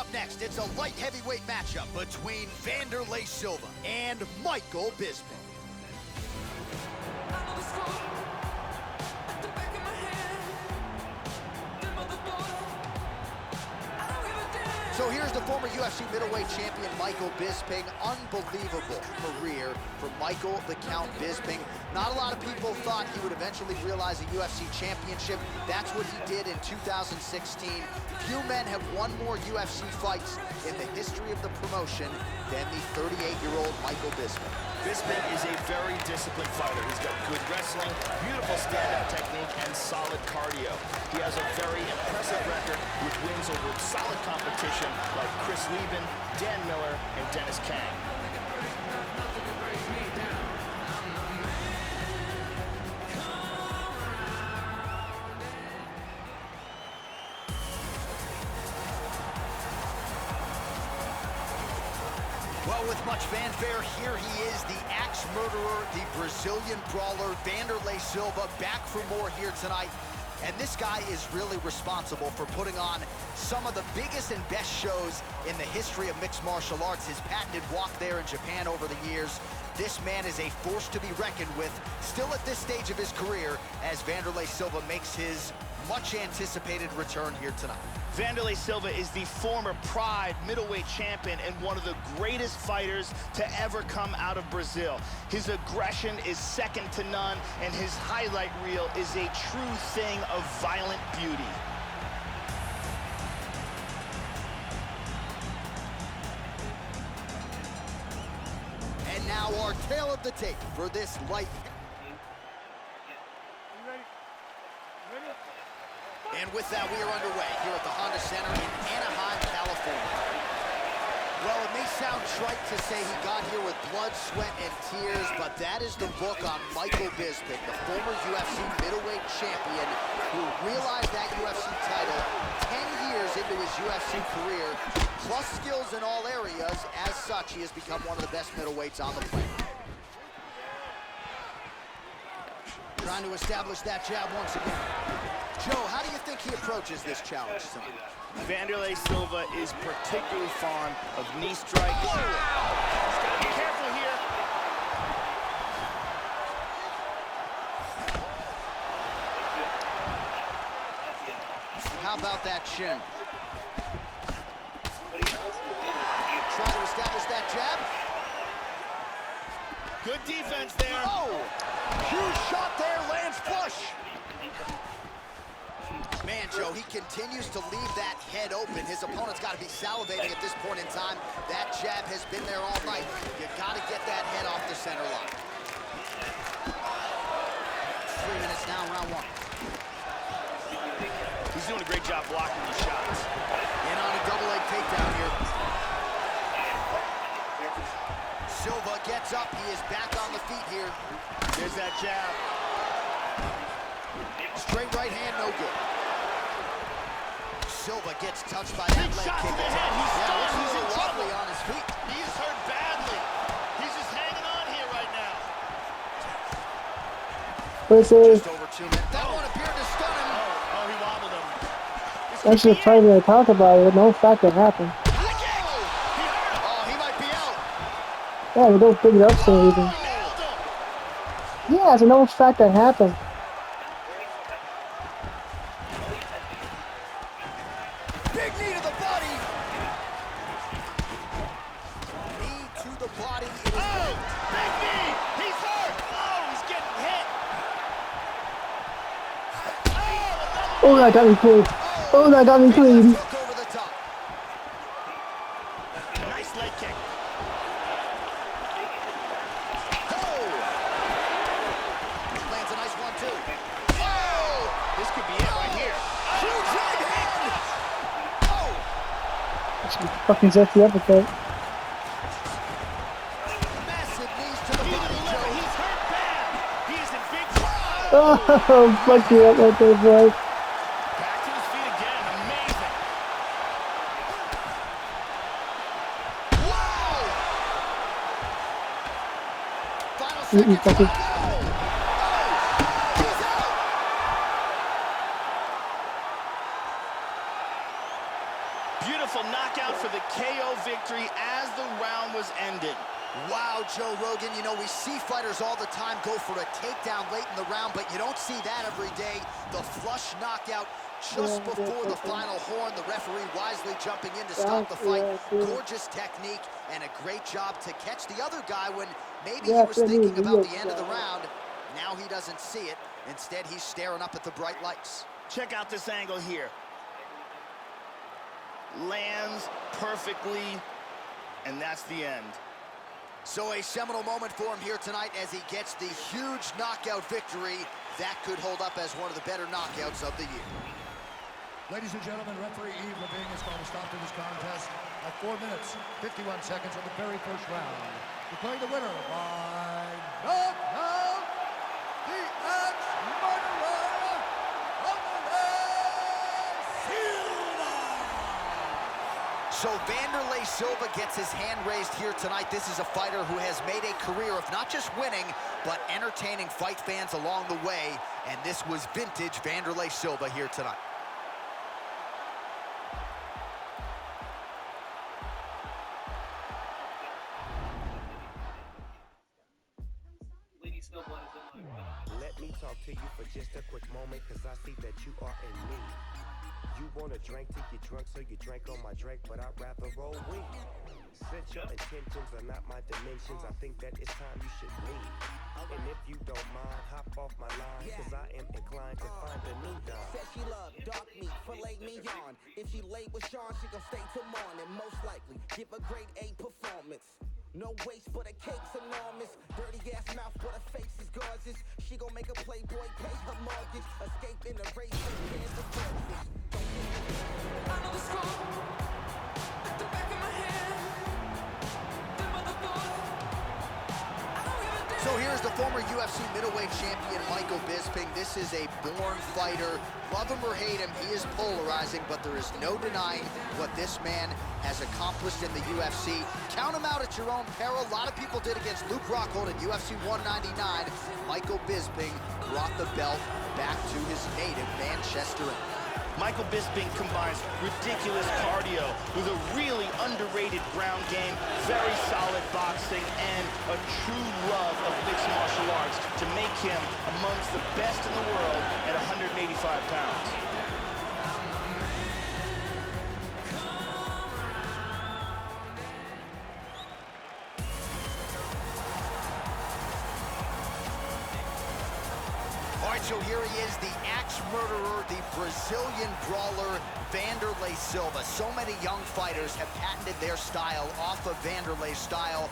up next, it's a light heavyweight matchup between Wanderlei Silva and Michael Bisping. So here's the former UFC middleweight champion, Michael Bisping. Unbelievable career for Michael the Count Bisping. Not a lot of people thought he would eventually realize a UFC championship. That's what he did in 2016. Few men have won more UFC fights in the history of the promotion than the 38-year-old Michael Bisping. Bisping is a very disciplined fighter. He's got good wrestling, beautiful stand-up technique, and solid cardio. He has a very impressive record with wins over solid competition like Chris Lieben, Dan Miller, and Dennis Kang. Well, with much fanfare, here he is, the axe murderer, the Brazilian brawler, Wanderlei Silva, back for more here tonight. And this guy is really responsible for putting on some of the biggest and best shows in the history of mixed martial arts. His patented walk there in Japan over the years. This man is a force to be reckoned with, still at this stage of his career, as Wanderlei Silva makes his much-anticipated return here tonight. Wanderlei Silva is the former Pride middleweight champion and one of the greatest fighters to ever come out of Brazil. His aggression is second to none, and his highlight reel is a true thing of violent beauty. And now our tale of the tape for this light. And with that, we are underway here at the Honda Center in Anaheim, California. Well, it may sound trite to say he got here with blood, sweat, and tears, but that is the book on Michael Bisping, the former UFC middleweight champion who realized that UFC title 10 years into his UFC career, plus skills in all areas. As such, he has become one of the best middleweights on the planet. Trying to establish that jab once again. Joe, how do you think he approaches this challenge tonight? Wanderlei Silva is particularly fond of knee strikes. He's got to be careful here. How about that shin? Trying to establish that jab. Good defense there. Oh! Huge shot there, lands flush. Man, Joe, he continues to leave that head open. His opponent's got to be salivating at this point in time. That jab has been there all night. You got to get that head off the center line. 3 minutes now, round one. He's doing a great job blocking these shots. In on a double leg takedown here. Silva gets up. He is back on the feet here. There's that jab. Straight right hand, no good. Silva gets touched by that leg kick. He's in trouble. On his feet. He's hurt badly. He's just hanging on here right now. Just over 2 minutes. That one appeared to stun him. Oh, he wobbled him. That's just trying to talk about it. No fact that happened. Oh, he might be out. Yeah, we don't pick it up so easy. Yeah, it's a no fact that happened. Big knee to the body. Knee to the body. It is big knee. He's hurt. Oh, he's getting hit. Oh, that got me clean. Oh, that got me clean. Look over the top. Nice leg kick. Oh. Lands a nice one, too. Oh, this could be it right here. Huge right hand. Oh. Fucking zesty uppercut. Massive knees to the body, Joe. He's hurt bad. He is in big trouble. Oh, fuck you up right there, boy. Back to his feet again. Amazing. Wow. Final You fucking... seconds. Beautiful knockout Wow, Joe Rogan, you know, we see fighters all the time go for a takedown late in the round, but you don't see that every day. The flush knockout just before the final horn. The referee wisely jumping in to stop the fight. Gorgeous technique and a great job to catch the other guy when maybe he was thinking about the end of the round. Now he doesn't see it. Instead, he's staring up at the bright lights. Check out this angle here. Lands perfectly, and that's the end. So a seminal moment for him here tonight as he gets the huge knockout victory. That could hold up as one of the better knockouts of the year. Ladies and gentlemen, referee Yves Levine is going to stop to this contest at 4 minutes, 51 seconds of the very first round. Declaring the winner by knockout, the ex-murderer of Silva. So Wanderlei Silva gets his hand raised here tonight. This is a fighter who has made a career of not just winning, but entertaining fight fans along the way. And this was vintage Wanderlei Silva here tonight. Let me talk to you for just a quick moment, cause I see that you are in need. You want a drink to get drunk, so you drank on my drink, but I'd rather roll weed. Since your intentions are not my dimensions, I think that it's time you should leave. And if you don't mind, hop off my line, cause I am inclined to find a new dime. Said she love dark meat, filet mignon. If she late with Sean, she gon' stay till morning. Most likely, give a grade A performance. No waste, but her cake's enormous. Dirty ass mouth, but her face is gorgeous. She gon' make a playboy pay her mortgage. Escape in the race, and the fortress. I know the score at the back of my head. The motherboard. I don't give a damn. So here's the former UFC middleweight champion, Michael Bisping. This is a born fighter. Love him or hate him, he is polarizing, but there is no denying what this man has accomplished in the UFC. Count him out at your own peril. A lot of people did against Luke Rockhold at UFC 199. Michael Bisping brought the belt back to his native Manchester. Michael Bisping combines ridiculous cardio with a really underrated ground game, very solid boxing, and a true love of mixed martial arts to make him amongst the best in the world at 185 pounds. So here he is, the axe murderer, the Brazilian brawler, Wanderlei Silva. So many young fighters have patented their style off of Wanderlei's style.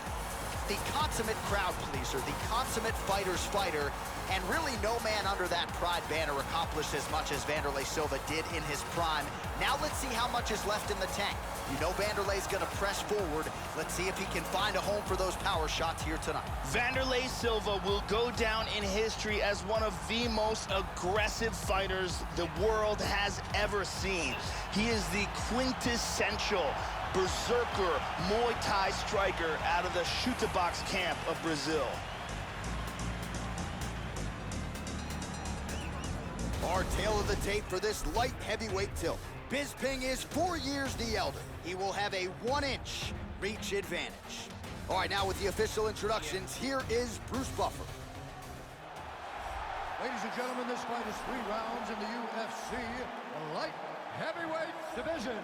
The consummate crowd pleaser, the consummate fighter's fighter, and really no man under that pride banner accomplished as much as Wanderlei Silva did in his prime. Now let's see how much is left in the tank. You know Wanderlei's gonna press forward. Let's see if he can find a home for those power shots here tonight. Wanderlei Silva will go down in history as one of the most aggressive fighters the world has ever seen. He is the quintessential berserker Muay Thai striker out of the shoot-to-box camp of Brazil. Our tale of the tape for this light heavyweight tilt. Bisping is 4 years the elder. He will have a 1-inch reach advantage. All right, now with the official introductions, here is Bruce Buffer. Ladies and gentlemen, this fight is 3 rounds in the UFC light heavyweight division.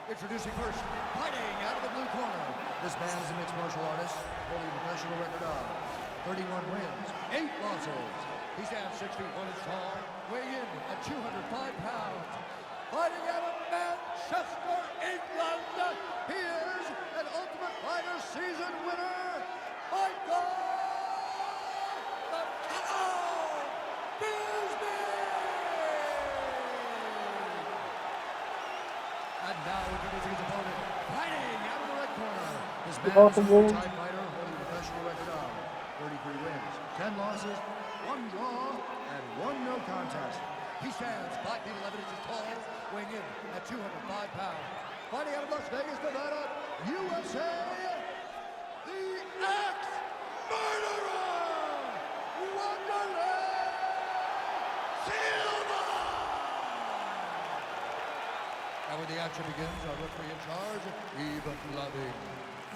Introducing first, fighting out of the blue corner. This man is a mixed martial artist, holding a professional record of 31 wins, 8 losses. He stands 6 feet 1 inch tall, weighing in at 205 pounds. Fighting out of Manchester, England, he is an Ultimate Fighter season winner, Michael Bisping! And now introducing his opponent, fighting out of the red corner. This man is a full-time fighter, holding a professional record of 33 wins, 10 losses, 1 draw, and 1 no contest. He stands 5 feet 11 inches tall, weighing in at 205 pounds. Fighting out of Las Vegas, Nevada, USA, the ex-murderer, Wanderlei Silva! And when the action begins, our referee in charge, Yves Levine.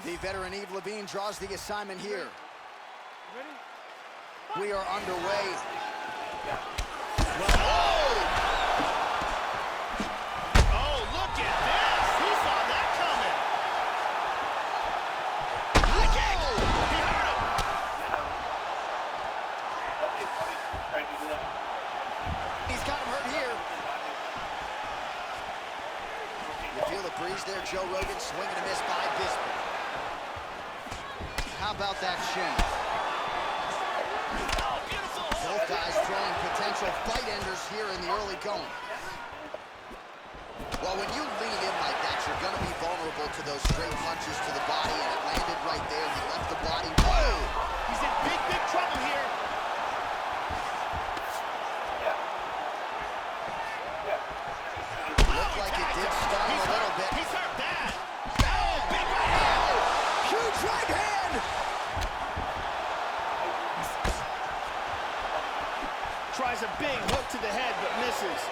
The veteran Yves Levine draws the assignment here. We are underway. Oh, look at this! Who saw that coming? High kick! He hurt him! He's got him hurt here. You feel the breeze there, Joe Rogan. Swing and a miss by Bisping. How about that shin? Both guys throwing potential fight enders here in the early going. Well, when you lean in like that, you're going to be vulnerable to those straight punches to the body, and it landed right there. He left the body. Whoa! He's in big, big trouble here. Looked like it did stun him a little bit. He's hurt bad. Oh, big right hand. Huge right hand! Tries a big hook to the head, but misses.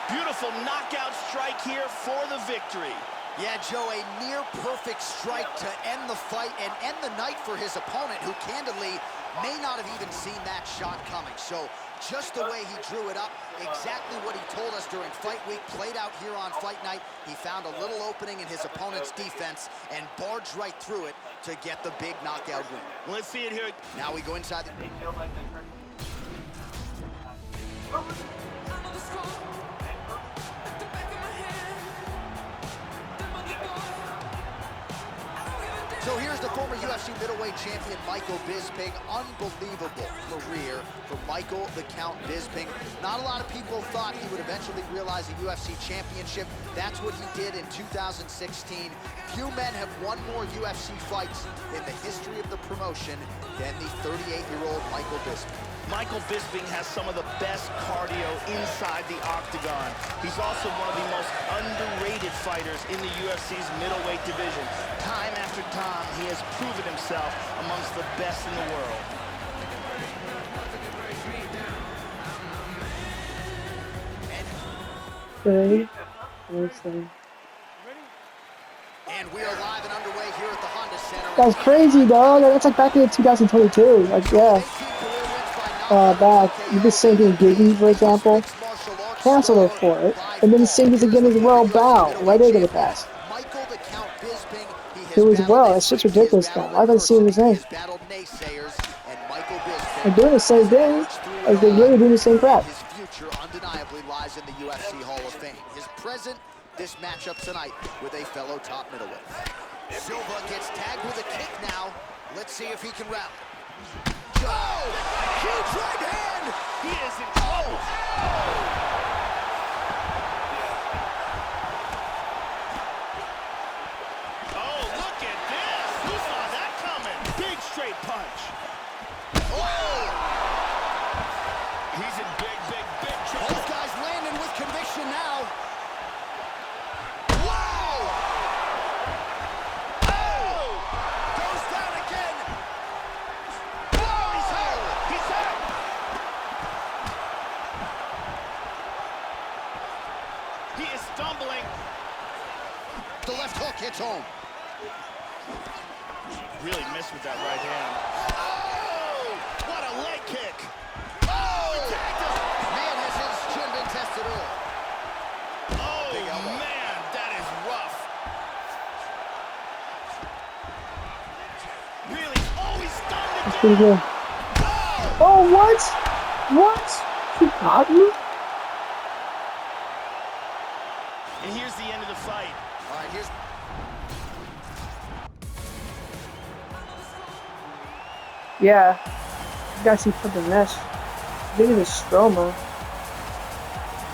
Beautiful knockout strike here for the victory. Yeah, Joe, a near-perfect strike to end the fight and end the night for his opponent, who candidly may not have even seen that shot coming. So just the way he drew it up, exactly what he told us during fight week, played out here on fight night. He found a little opening in his opponent's defense and barged right through it to get the big knockout win. Let's see it here. Now we go inside the... Another scar at the back of my head. Them other boy, I don't give a damn. So here's the former UFC middleweight champion, Michael Bisping. Unbelievable career for Michael the Count Bisping. Not a lot of people thought he would eventually realize a UFC championship. That's what he did in 2016. Few men have won more UFC fights in the history of the promotion than the 38-year-old Michael Bisping. Michael Bisping has some of the best cardio inside the octagon. He's also one of the most underrated fighters in the UFC's middleweight division. Time after time, he has proven himself amongst the best in the world. Ready? And we are live and underway here at the Honda Center. That's crazy, dog. That's like back in 2022. Like, yeah. Back. You did the same thing, Giggy, for example. Cancel her for it. And then the same thing again as well, Bow. Why did they get a pass? It was well. It's just ridiculous, though. Why haven't I seen the same? They're doing the same thing. Like, they're really doing the same crap. His future undeniably lies in the UFC Hall of Fame. His present, this matchup tonight with a fellow top middleweight. Silva gets tagged with a kick now. Let's see if he can rally. Oh! Huge right hand! He is in trouble. Oh, look at this. Who saw that coming? Big straight punch. Oh! He's in big, big, big trouble. Both guys landing with conviction now. Whoa! Oh! Goes down again. Oh, he's hurt. He's hurt. He is stumbling. The left hook hits home. Really missed with that right hand. Oh! What a leg kick. Oh, he tagged him. Man, has his chin been tested early. Oh, Big elbow. man, that is rough. Really? Oh, he's stunned That's again. pretty good. Oh! Oh, what? What? He got me? And here's the end of the fight. All right, here's... Yeah. You guys see something mess. Big as a Stroma.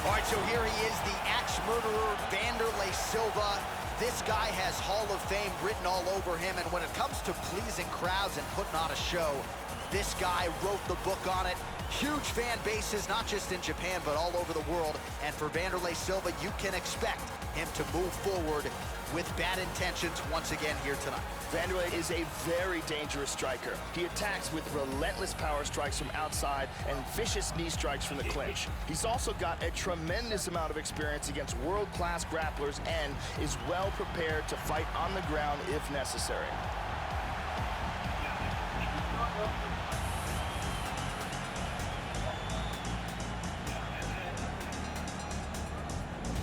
All right, so here he is, the axe murderer, Vanderlei Silva. This guy has Hall of Fame written all over him, and when it comes to pleasing crowds and putting on a show, This guy wrote the book on it. Huge fan bases, not just in Japan, but all over the world. And for Wanderlei Silva, you can expect him to move forward with bad intentions once again here tonight. Wanderlei is a very dangerous striker. He attacks with relentless power strikes from outside and vicious knee strikes from the clinch. He's also got a tremendous amount of experience against world-class grapplers and is well prepared to fight on the ground if necessary.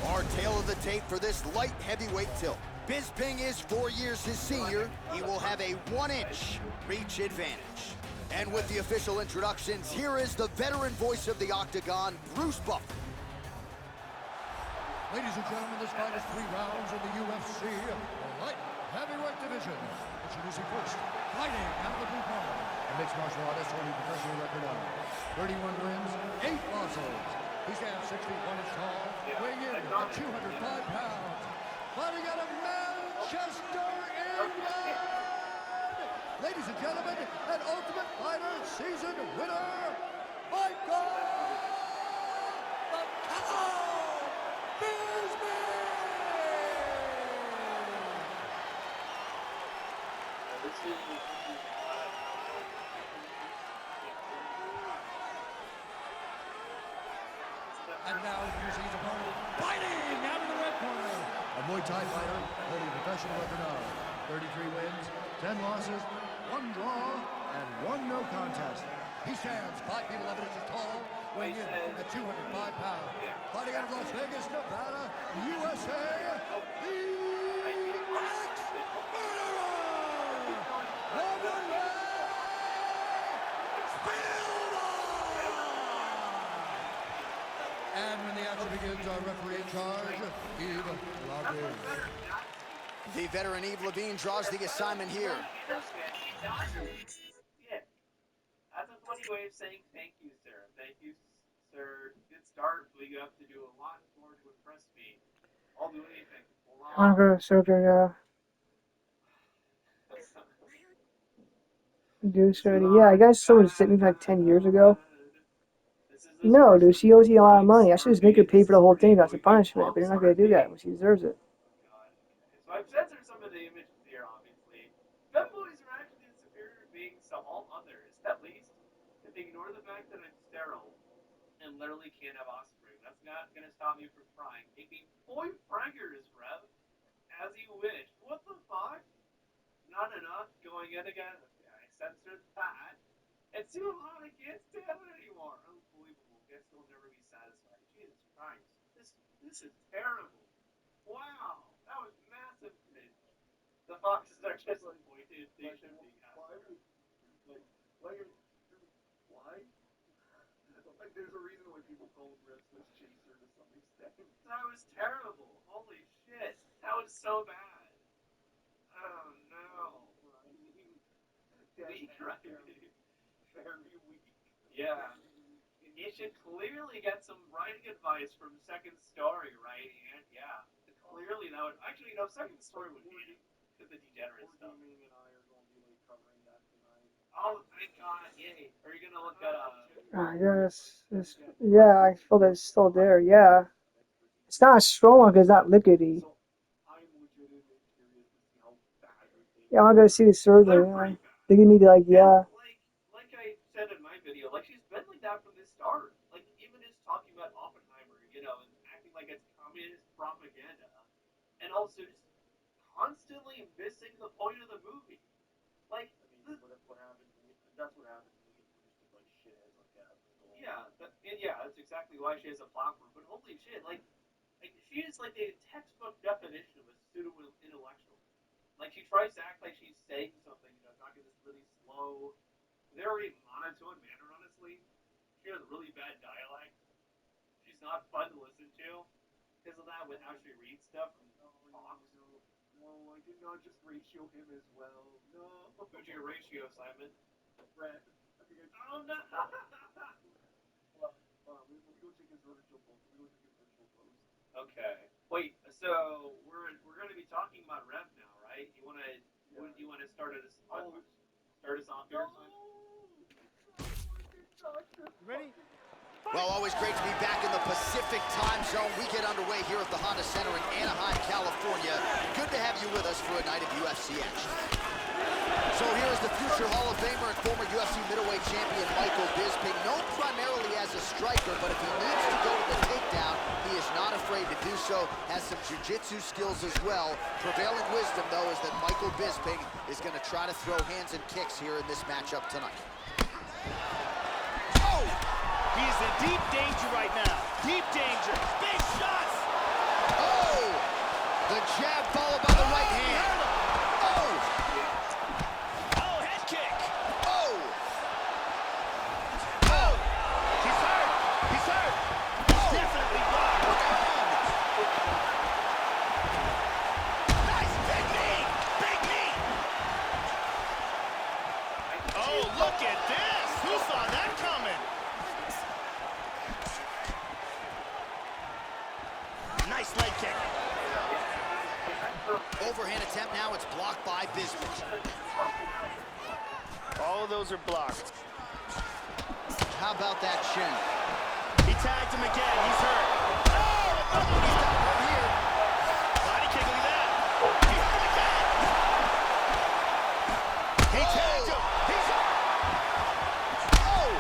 Our tale of the tape for this light heavyweight tilt. Bisping is 4 years his senior. He will have a 1-inch reach advantage. And with the official introductions, here is the veteran voice of the Octagon, Bruce Buffer. Ladies and gentlemen, this fight is 3 rounds in the UFC light heavyweight division. Introducing first, fighting out of the blue corner, a mixed martial artist holding professional record of 31 wins, 8 losses. He stands 6 feet 1 inch tall, weighing in at 205 pounds. Fighting out of Manchester, England. Ladies and gentlemen, an Ultimate Fighter season winner, Michael the Cow Bisping. And now here's his opponent, fighting out of the red corner. A Muay Thai fighter holding a professional record of 33 wins, 10 losses, 1 draw, and 1 no contest. He stands 5 feet 11 inches tall, weighing in at 205 pounds. Fighting out of Las Vegas, Nevada, USA, the Axe-Murderer, Wanderlei Silva! And when the action begins, our referee in charge, Yves Lavigne. The veteran Yves Lavigne draws the assignment here. Yeah. That's a funny way of saying thank you, sir. Thank you, sir. Good start, but you have to do a lot more to impress me. I'll do anything. I'm gonna surgery now. Deuce already. Yeah, I guess someone sent me like 10 years ago. No, dude, she owes you a lot of money. I should just make her pay for the whole thing. That's a punishment, but you're not gonna do that when she deserves it. So I've censored some of the images here, obviously. Femboys are actually superior beings to all others, at least. If they ignore the fact that I'm sterile and literally can't have offspring, that's not gonna stop me from trying. Maybe 5 fraggers, Rev. As you wish. What the fuck? Not enough? Going in again? Okay, I censored that. It's too hot, I can't stand it anymore. Unbelievable. Guess you'll never be satisfied. Jesus Christ. This is terrible. Wow. That was massive cringe. The foxes are just like pointed. They should be. Why? Like, there's a reason why people call him Restless Chaser to some extent. That was terrible. Holy shit. That was so bad. Oh no. Weak, right? Very weak. Yeah. You should clearly get some writing advice from Second Story, right? And yeah. Clearly that would actually, Second Story would be it. Because the degenerate stuff. Gaming and I are going to be like covering that tonight. Oh, thank God! Yay! Are you gonna look at I guess. Yeah, I feel that it's still there. Yeah. It's not strong because it's not liquidy. So I'm legitimately curious to see how bad your thing. Yeah, I'm gonna see the surgery. They give me like, yeah. Like I said in my video, like she's been like that from the start. Like even just talking about Oppenheimer, and acting like it's communist propaganda, and also just constantly missing the point of the movie. Like, what happens? That's what happens when you get boosted by shit as like that. Yeah, that's exactly why she has a platform. But holy shit, like she is like a textbook definition of a pseudo intellectual. Like she tries to act like she's saying something, talking this really slow, very monotone manner. Honestly, she has really bad dialect. She's not fun to listen to because of that with how she reads stuff from Fox. No, I did not just ratio him as well. No. Who's your ratio, Simon? Brett. Oh no. Let me go check his virtual post. Okay. Wait. So we're going to be talking about Rev now, right? You want to start us off here? Well, always great to be back in the Pacific time zone. We get underway here at the Honda Center in Anaheim, California. Good to have you with us for a night of UFC action. So here is the future Hall of Famer and former UFC middleweight champion Michael Bisping, known primarily as a striker, but if he needs to go to the takedown, he is not afraid to do so, has some jiu-jitsu skills as well. Prevailing wisdom, though, is that Michael Bisping is going to try to throw hands and kicks here in this matchup tonight. Oh! He's in deep danger right now. Deep danger. Big shots! Oh! The jab followed by the right hand. Oh! Oh, head kick. Oh! Oh! He's hurt. He's hurt. He's definitely blocked. Nice. Big knee. Big knee. Oh, look at this. Who saw that coming? Nice leg kick. Overhand attempt now, it's blocked by Bisping. All of those are blocked. How about that shin? He tagged him again. He's hurt. Oh, He's got one here. body kick, look at that. He hurt him again. He tagged him. He's hurt. Oh!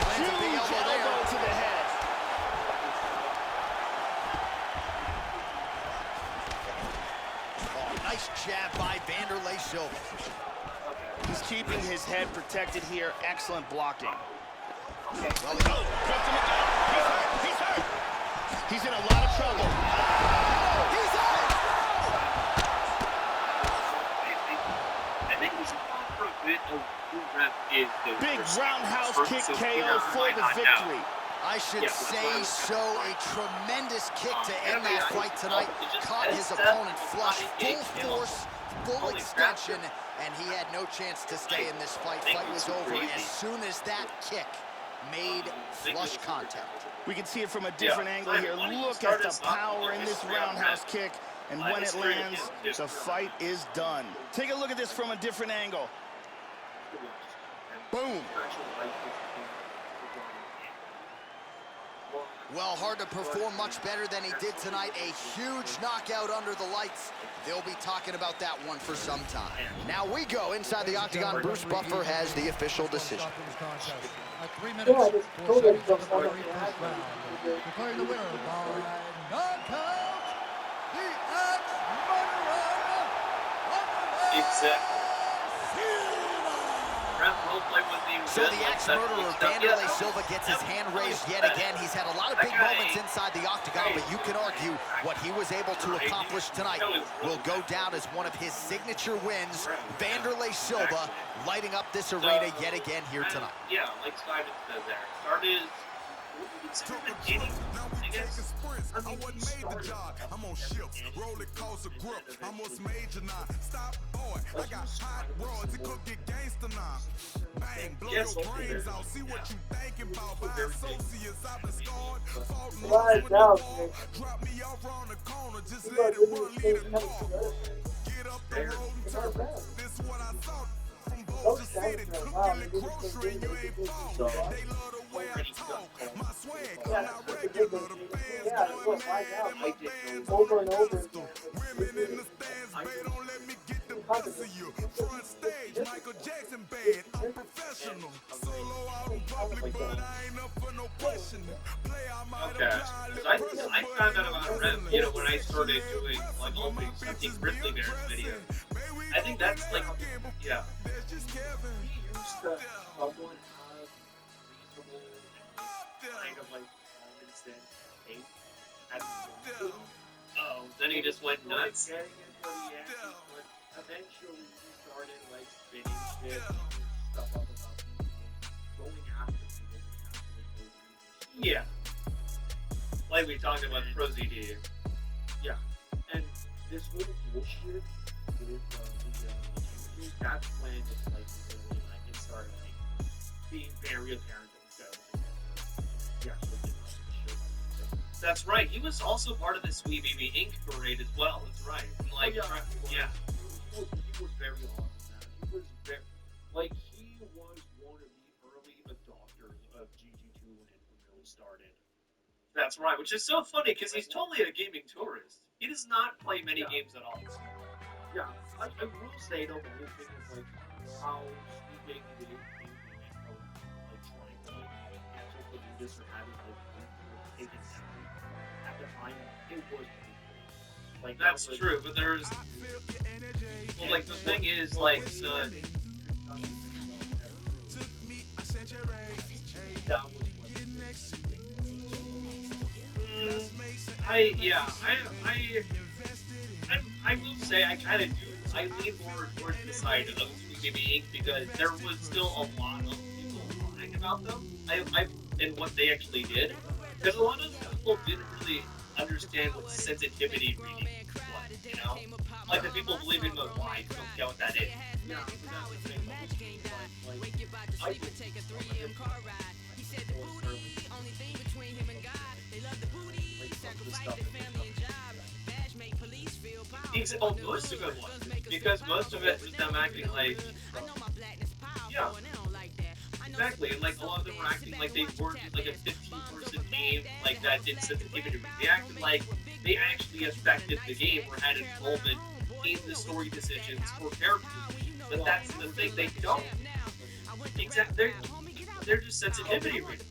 Lands a big Huge elbow there. elbow to the head. Oh, nice jab by Vanderlei Silva. He's keeping his head protected here. Excellent blocking. Well, Oh, dropped him again. He's hurt. He's hurt. He's in a lot of trouble. he's out! I think we should call for a bit of who rep is the Big worst. roundhouse kick So KO Peter for might the not know. victory. I should Yeah, that's say what I was so. A tremendous kick to and end I mean, that fight tonight. it just Caught his says opponent that flush, it full force, full Holy extension, crap. and he had no chance to stay in this fight. Thank Fight you, was super over easy. as soon as that kick made flush contact. We can see it from a different Yeah, angle I here. mean, Look start at us the off power with in this this round roundhouse rep. kick. And Like when a it straight lands, hit. the fight is done. Take a look at this from a different angle. Boom. Well, hard to perform much better than he did tonight. A huge knockout under the lights. They'll be talking about that one for some time. Now we go inside the octagon. Bruce Buffer has the official decision. At 3 minutes, Yeah, I just told you the it's going to first round. Declaring the winner by knockout, the ex-murderer. Exactly. So the ex-murderer Vanderlei Silva gets his hand raised yet again. He's had a lot of big moments inside the octagon, but you can argue what he was able to accomplish tonight will go down as one of his signature wins. Vanderlei Silva lighting up this arena yet again here tonight. Yeah, like Simon said there. Started the beginning, I guess. I wasn't made the job. I'm on ships, rolling calls a grip. I'm what's major now. Stop, boy. I got hot rods. It could get gangster now. Bang, blow your brains out. See what you thinking about. By associates, I've been scarred. Fought and lost with the ball. Drop me off around the corner. Just let it run, lead it ball. Get up the road and turn. This what I thought. From Boulder City, cooking the grocery, you ain't fall. They love the way I talk. My swag, I'm not regular. The fans going mad and my fans over and over. women in the stands, they don't let me get the best of you. Front stage, Michael Jackson bad, I'm professional. Solo out in public, but I ain't up for no questioning. Play, I might Okay. apply So I found out about Rem, when I started doing like all the Grizzly Bears videos. I think that's like, yeah. He used to somewhat reasonable kind of like performance and tape. Oh, then he just went nuts. Getting into the action, but eventually he started like spinning shit, stuff up about people, going after people. Yeah. Like we talked about Pro ZD. Yeah. And this whole bullshit with that's when it's like really like it started like being very apparent that that's right. He was also part of the Sweet Baby Inc. parade as well. That's right. Like, he was very on that. He was very. Like, he was one of the early adopters of GG2 when it really started. That's right, which is so funny because he's totally a gaming tourist. He does not play many games at all. Yeah, I will say though, the whole thing is like how sweeping the game and how like trying to like cancel the Buddhists or having like taken down at the time, it was pretty cool. Like that's true, but there's well, like the thing is like the that was I will say I kind of do. I lean more towards the side of Sweet Baby Inc. because there was still a lot of people lying about them. And what they actually did, because a lot of people didn't really understand what sensitivity reading was. You know, like the people believing in the why don't get what that is. Yeah, that's the thing. Like, oh, most of it was because most of it was them acting like, yeah, exactly. And like a lot of them were acting like they worked like a 15-person game, like that did sensitivity. They acted like they actually affected the game or had involvement in the story decisions or characters. But that's the thing, they don't. Exactly, they're just sensitivity readers.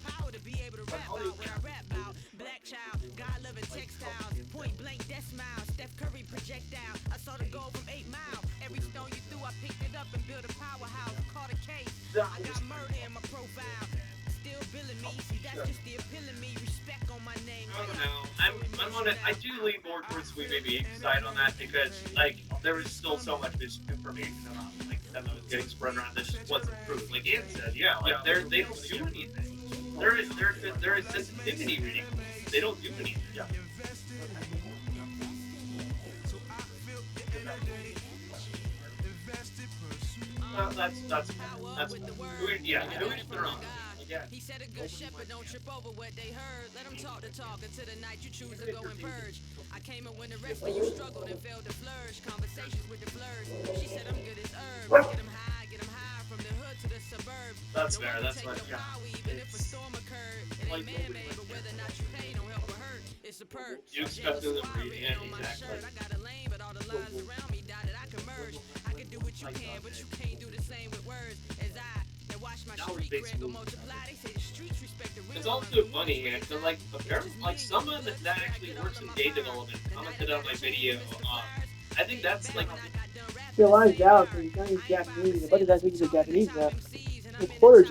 Point blank, death smile, Steph Curry projectile. I saw the goal from 8 Mile. Every stone you threw, I picked it up and built a powerhouse. Caught a case. I got murder in my profile. Still billing me. See, that's just the appealing me. Respect on my name. I don't know. I do lean more towards Sweet Baby side on that because like there is still so much misinformation about like them that was getting spread around. This just wasn't true. Like Ian said, yeah, like they don't do anything. There is sensitivity reading. They don't do anything. Yeah. That's yeah. He said a good shepherd don't trip over what they heard. Let them talk the talk until the night you choose to go and purge. I came in when the rest of you struggled and failed to flourish. Conversations with the blurs. She said I'm good as herbs. Get them high from the hood to the suburbs. That's fair. That's what. Yeah. Even if a storm occurred, it ain't man-made, but whether or not you pay don't help or hurt. It's a perk. You expect them to read it, exactly. I got a lane, but all the lines around me dotted. I can merge. I can do what you can, but you can't do the same with words as I. Watch my street cred go multiply. They say the streets respect the real. It's also funny, man. So like, apparently, like someone that actually works in game development commented on my video. I think that's like. Your line's out, so he's not even Japanese. What does that think he's a Japanese now? The quarter